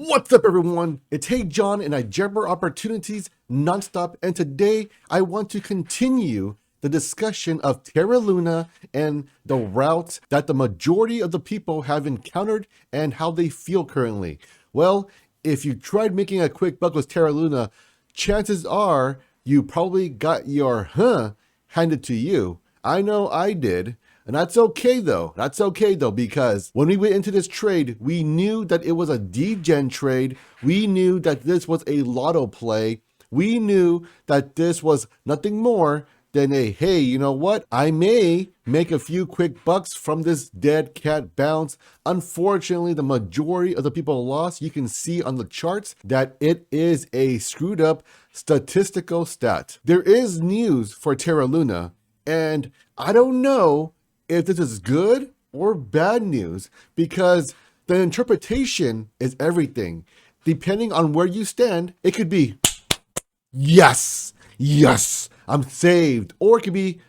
What's up, everyone? It's Hey John, and I jabber opportunities nonstop. And today I want to continue the discussion of Terra Luna and the routes that the majority of the people have encountered and how they feel currently. Well, if you tried making a quick buck with Terra Luna, chances are you probably got your handed to you. I know I did. And that's okay though. That's okay though, because when we went into this trade, we knew that it was a degen trade. We knew that this was a lotto play. We knew that this was nothing more than a, hey, you know what? I may make a few quick bucks from this dead cat bounce. Unfortunately, the majority of the people lost. You can see on the charts that it is a screwed up statistical stat. There is news for Terra Luna, and I don't know if this is good or bad news, because the interpretation is everything. Depending on where you stand, it could be, yes, I'm saved. Or it could be,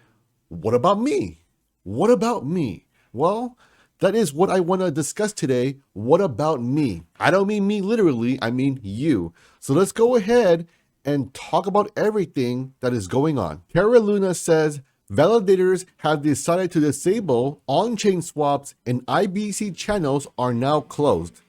what about me? What about me? Well, that is what I want to discuss today. What about me? I don't mean me literally, I mean you. So let's go ahead and talk about everything that is going on. Terra Luna says, validators have decided to disable on-chain swaps and IBC channels are now closed.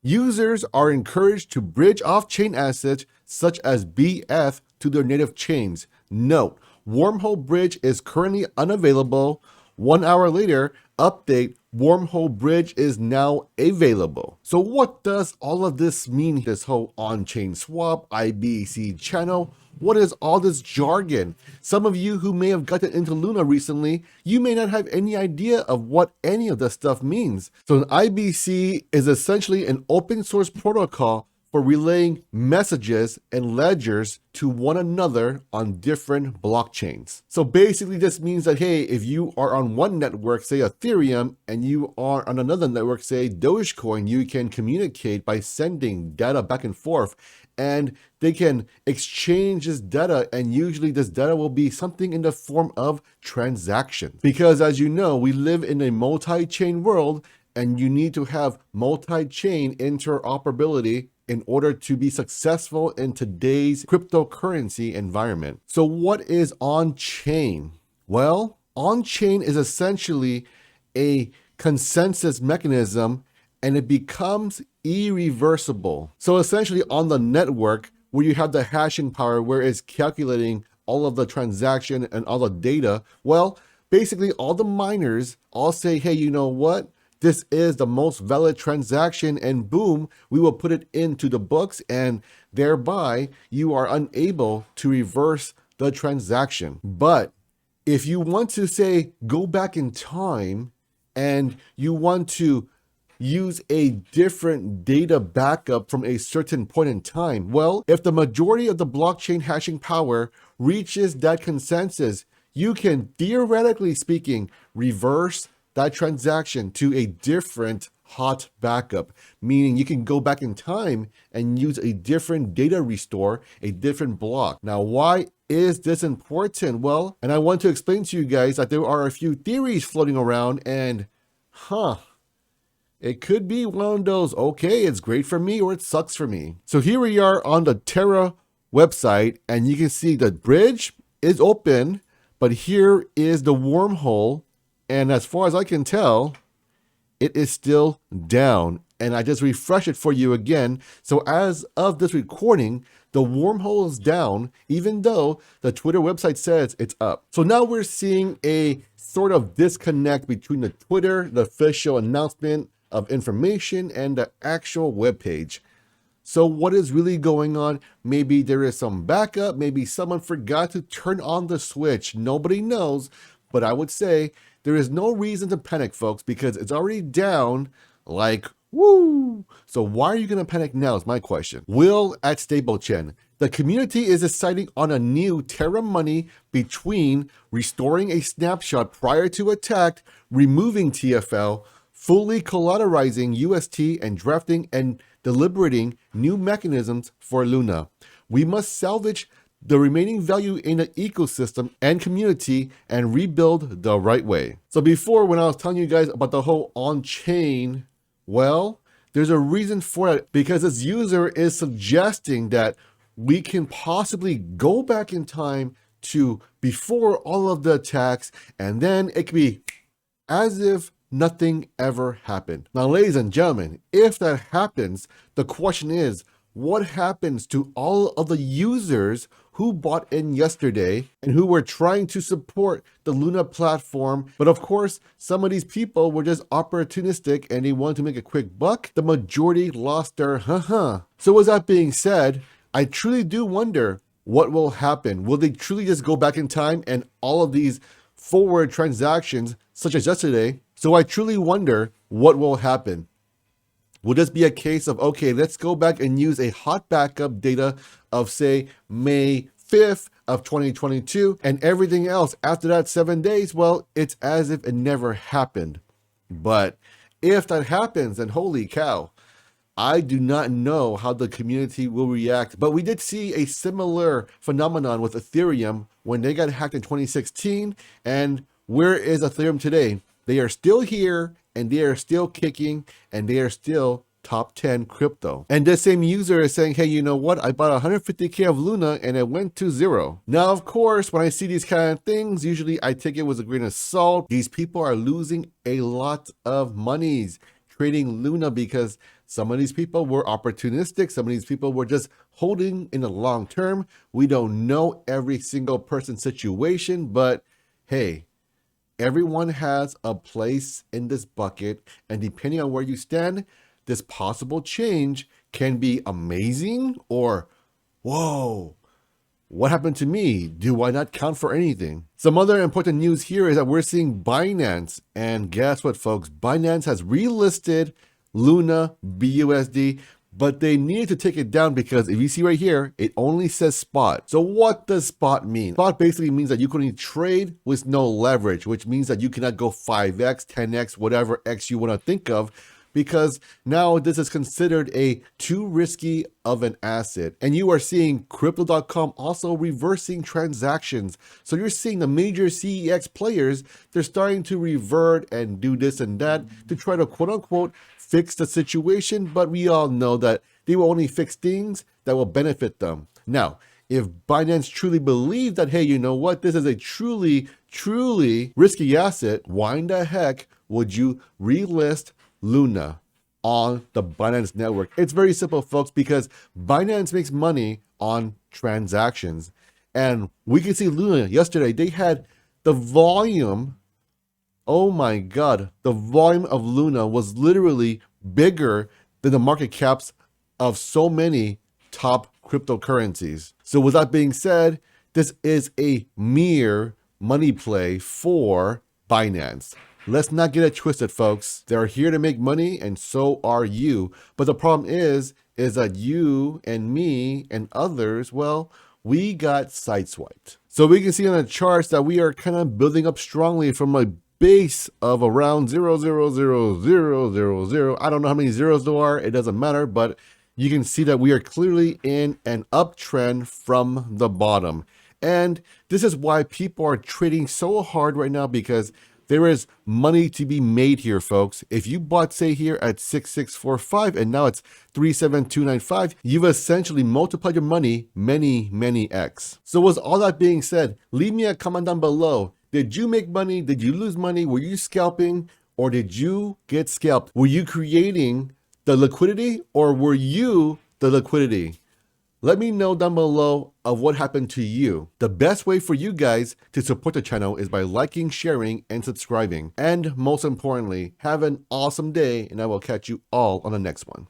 Users are encouraged to bridge off-chain assets such as BF to their native chains. Note, Wormhole Bridge is currently unavailable. 1 hour later, update, Wormhole Bridge is now available. So what does all of this mean? This whole on-chain swap, IBC channel, what is all this jargon? Some of you who may have gotten into Luna recently, you may not have any idea of what any of this stuff means. So an IBC is essentially an open source protocol for relaying messages and ledgers to one another on different blockchains. So basically this means that, hey, if you are on one network, say Ethereum, and you are on another network, say Dogecoin, you can communicate by sending data back and forth, and they can exchange this data, and usually this data will be something in the form of transaction. Because as you know, we live in a multi-chain world, and you need to have multi-chain interoperability in order to be successful in today's cryptocurrency environment. So what is on-chain? Well, on-chain is essentially a consensus mechanism, and it becomes irreversible. So essentially on the network where you have the hashing power, where it's calculating all of the transaction and all the data, well, basically all the miners all say, hey, you know what? This is the most valid transaction, and boom, we will put it into the books, and thereby you are unable to reverse the transaction. But if you want to say, go back in time, and you want to use a different data backup from a certain point in time, well, if the majority of the blockchain hashing power reaches that consensus, you can, theoretically speaking, reverse that transaction to a different hot backup, meaning you can go back in time and use a different data restore, a different block. Now, why is this important? Well, and I want to explain to you guys that there are a few theories floating around, and it could be one of those, okay, it's great for me or it sucks for me. So here we are on the Terra website, and you can see the bridge is open, but here is the wormhole. And as far as I can tell, it is still down. And I just refresh it for you again. So as of this recording, the wormhole is down, even though the Twitter website says it's up. So now we're seeing a sort of disconnect between the Twitter, the official announcement of information, and the actual webpage. So what is really going on? Maybe there is some backup. Maybe someone forgot to turn on the switch. Nobody knows, but I would say there is no reason to panic, folks, because it's already down like woo. So why are you going to panic now is my question. Will at StableChain. The community is deciding on a new Terra money between restoring a snapshot prior to attack, removing TFL, fully collateralizing UST, and drafting and deliberating new mechanisms for Luna. We must salvage the remaining value in the ecosystem and community and rebuild the right way. So before, when I was telling you guys about the whole on-chain, well, There's a reason for it, because this user is suggesting that we can possibly go back in time to before all of the attacks, and then it could be as if nothing ever happened. Now, ladies and gentlemen, if that happens, the question is, what happens to all of the users who bought in yesterday and who were trying to support the Luna platform? But of course, some of these people were just opportunistic and they wanted to make a quick buck. The majority lost their So with that being said, I truly do wonder what will happen. Will they truly just go back in time and all of these forward transactions, such as yesterday? So I truly wonder what will happen. Will this be a case of, okay, let's go back and use a hot backup data of, say, May 5th of 2022, and everything else after that 7 days, well, it's as if it never happened. But if that happens, then holy cow, I do not know how the community will react. But we did see a similar phenomenon with Ethereum when they got hacked in 2016. And where is Ethereum today? They are still here, and they are still kicking, and they are still top 10 crypto. And this same user is saying, hey, you know what? I bought 150K of Luna and it went to zero. Now, of course, when I see these kind of things, usually I take it with a grain of salt. These people are losing a lot of monies trading Luna because some of these people were opportunistic. Some of these people were just holding in the long term. We don't know every single person's situation, but hey, everyone has a place in this bucket, and depending on where you stand, this possible change can be amazing or, whoa, what happened to me? Do I not count for anything? Some other important news here is that we're seeing Binance, and guess what, folks? Binance has relisted Luna BUSD, but they needed to take it down because if you see right here, it only says spot. So what does spot mean? Spot basically means that you can only trade with no leverage, which means that you cannot go 5x, 10x, whatever X you want to think of, because now this is considered a too risky of an asset. And you are seeing crypto.com also reversing transactions. So you're seeing the major CEX players, they're starting to revert and do this and that to try to quote unquote fix the situation. But we all know that they will only fix things that will benefit them. Now, if Binance truly believed that, hey, you know what, this is a truly risky asset, why in the heck would you relist Luna on the Binance network? It's very simple, folks, because Binance makes money on transactions. And we can see Luna yesterday, they had the volume, oh my God, the volume of Luna was literally bigger than the market caps of so many top cryptocurrencies. So with that being said, this is a mere money play for Binance. Let's not get it twisted, folks. They're here to make money, and so are you. But the problem is that you and me and others, well, we got sideswiped. So we can see on the charts that we are kind of building up strongly from a base of around 0.00000. I don't know how many zeros there are. It doesn't matter, but you can see that we are clearly in an uptrend from the bottom. And this is why people are trading so hard right now, because there is money to be made here, folks. If you bought, say, here at 6645 and now it's 37295, you've essentially multiplied your money many X. So with all that being said, leave me a comment down below. Did you make money? Did you lose money? Were you scalping, or did you get scalped? Were you creating the liquidity, or were you the liquidity? Let me know down below of what happened to you. The best way for you guys to support the channel is by liking, sharing, and subscribing. And most importantly, have an awesome day, and I will catch you all on the next one.